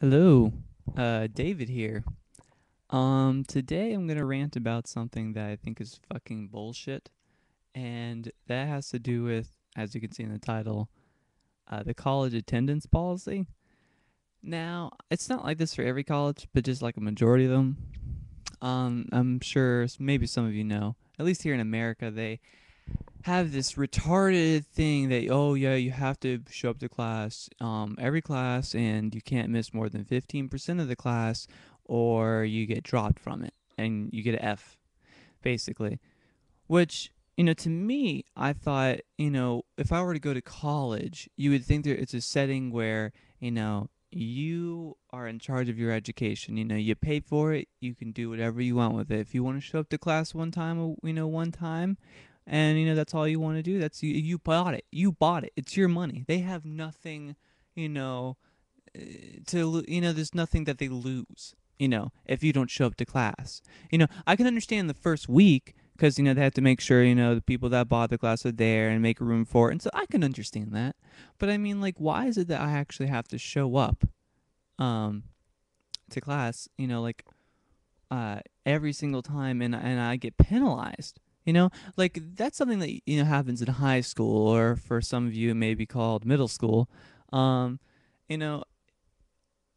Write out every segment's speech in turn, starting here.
Hello, David here. Today I'm gonna rant about something that I think is fucking bullshit, and that has to do with, as you can see in the title, the college attendance policy. Now, it's not like this for every college, but just like a majority of them. I'm sure maybe some of you know, at least here in America, they have this retarded thing that oh yeah you have to show up to class every class and you can't miss more than 15% of the class or you get dropped from it and you get an F basically, which to me I thought if I were to go to college you would think that it's a setting where you are in charge of your education. You pay for it, you can do whatever you want with it. If you want to show up to class one time, one time, and that's all you want to do, that's you bought it. You bought it. It's your money. They have nothing, you know, there's nothing that they lose, if you don't show up to class. I can understand the first week because they have to make sure the people that bought the class are there and make room for it, and so I can understand that. But I mean, like, why is it that I actually have to show up um to class, every single time, and I get penalized? Like, that's something that happens in high school, or for some of you it may be called middle school. um you know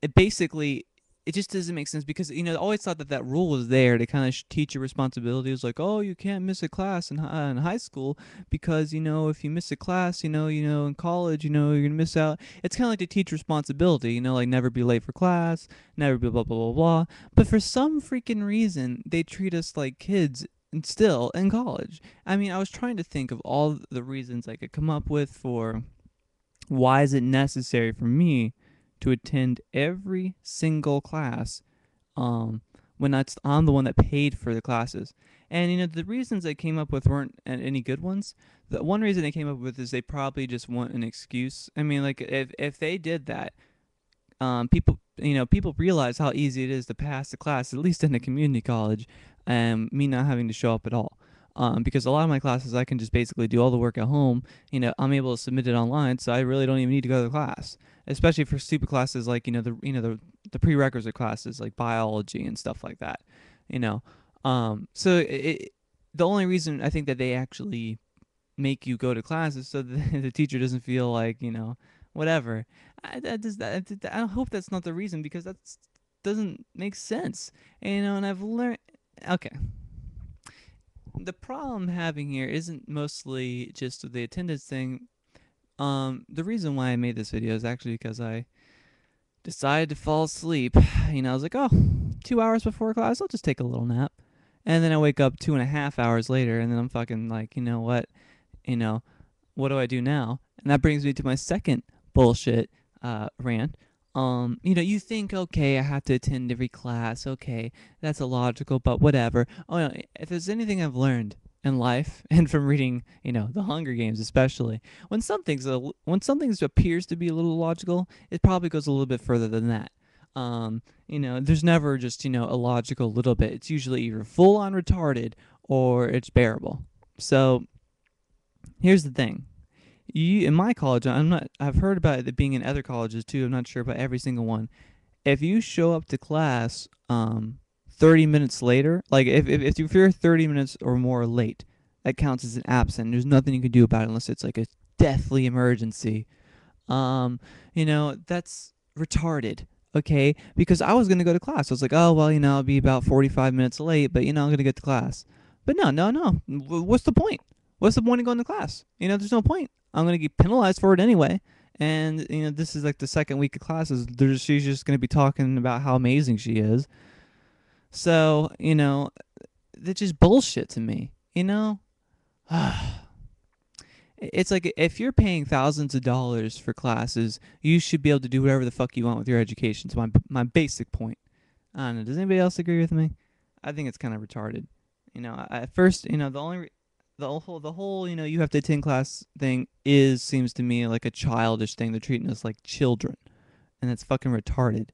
it basically, it just doesn't make sense because I always thought that that rule was there to kind of teach you responsibility. It was like, oh, you can't miss a class in high school because if you miss a class, in college, you're gonna miss out. It's kind of like to teach responsibility, like never be late for class, never be blah blah blah blah. But for some freaking reason, they treat us like kids. And still in college, I mean, I was trying to think of all the reasons I could come up with for why is it necessary for me to attend every single class when I'm the one that paid for the classes? And the reasons they came up with weren't any good ones. The one reason they came up with is they probably just want an excuse. I mean, like, if they did that, people realize how easy it is to pass the class, at least in a community college, and me not having to show up at all. Because a lot of my classes, I can just basically do all the work at home. I'm able to submit it online, so I really don't even need to go to the class. Especially for stupid classes like the prerequisite classes like biology and stuff like that. You know, the only reason I think that they actually make you go to class is so that the teacher doesn't feel like whatever. I hope that's not the reason because that doesn't make sense. And I've learned. Okay, the problem I'm having here isn't mostly just the attendance thing. The reason why I made this video is actually because I decided to fall asleep. I was like, oh, 2 hours before class, I'll just take a little nap. And then I wake up 2.5 hours later, and then I'm fucking like, you know what? You know, what do I do now? And that brings me to my second bullshit rant. You think, okay, I have to attend every class. Okay, that's illogical, but whatever. Oh, no, if there's anything I've learned in life, and from reading, The Hunger Games especially, when something appears to be a little logical, it probably goes a little bit further than that. There's never just a logical little bit. It's usually either full on retarded or it's bearable. So here's the thing. In my college, I've heard about it being in other colleges too. I'm not sure about every single one. If you show up to class 30 minutes later, like if you're 30 minutes or more late, that counts as an absent. There's nothing you can do about it unless it's like a deathly emergency. That's retarded. Okay, because I was gonna go to class. I was like, oh well, I'll be about 45 minutes late, but I'm gonna get to class. But no, no, no. What's the point? What's the point of going to class? There's no point. I'm gonna get penalized for it anyway. And this is like the second week of classes. She's just gonna be talking about how amazing she is. So that's just bullshit to me. It's like if you're paying thousands of dollars for classes, you should be able to do whatever the fuck you want with your education. It's my basic point. I don't know. Does anybody else agree with me? I think it's kind of retarded. At first, the whole you have to attend class thing seems to me like a childish thing. They're treating us like children, and that's fucking retarded.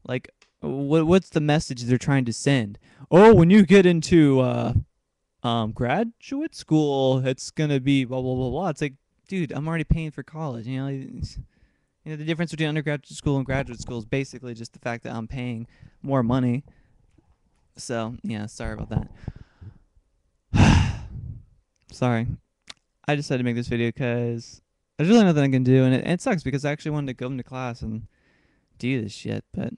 Like, what's the message they're trying to send? Oh, when you get into graduate school, it's gonna be blah blah blah blah. It's like, dude, I'm already paying for college. You know, the difference between undergraduate school and graduate school is basically just the fact that I'm paying more money. So, yeah, sorry about that. Sorry. I decided to make this video because there's really nothing I can do, and it sucks because I actually wanted to go into class and do this shit, but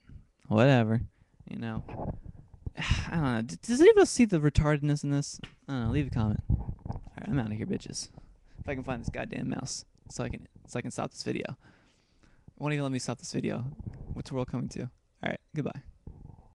whatever. You know. I don't know. Does anybody see the retardedness in this? I don't know. Leave a comment. Alright, I'm out of here, bitches. If I can find this goddamn mouse so I can stop this video. Won't even let me stop this video. What's the world coming to? Alright, goodbye.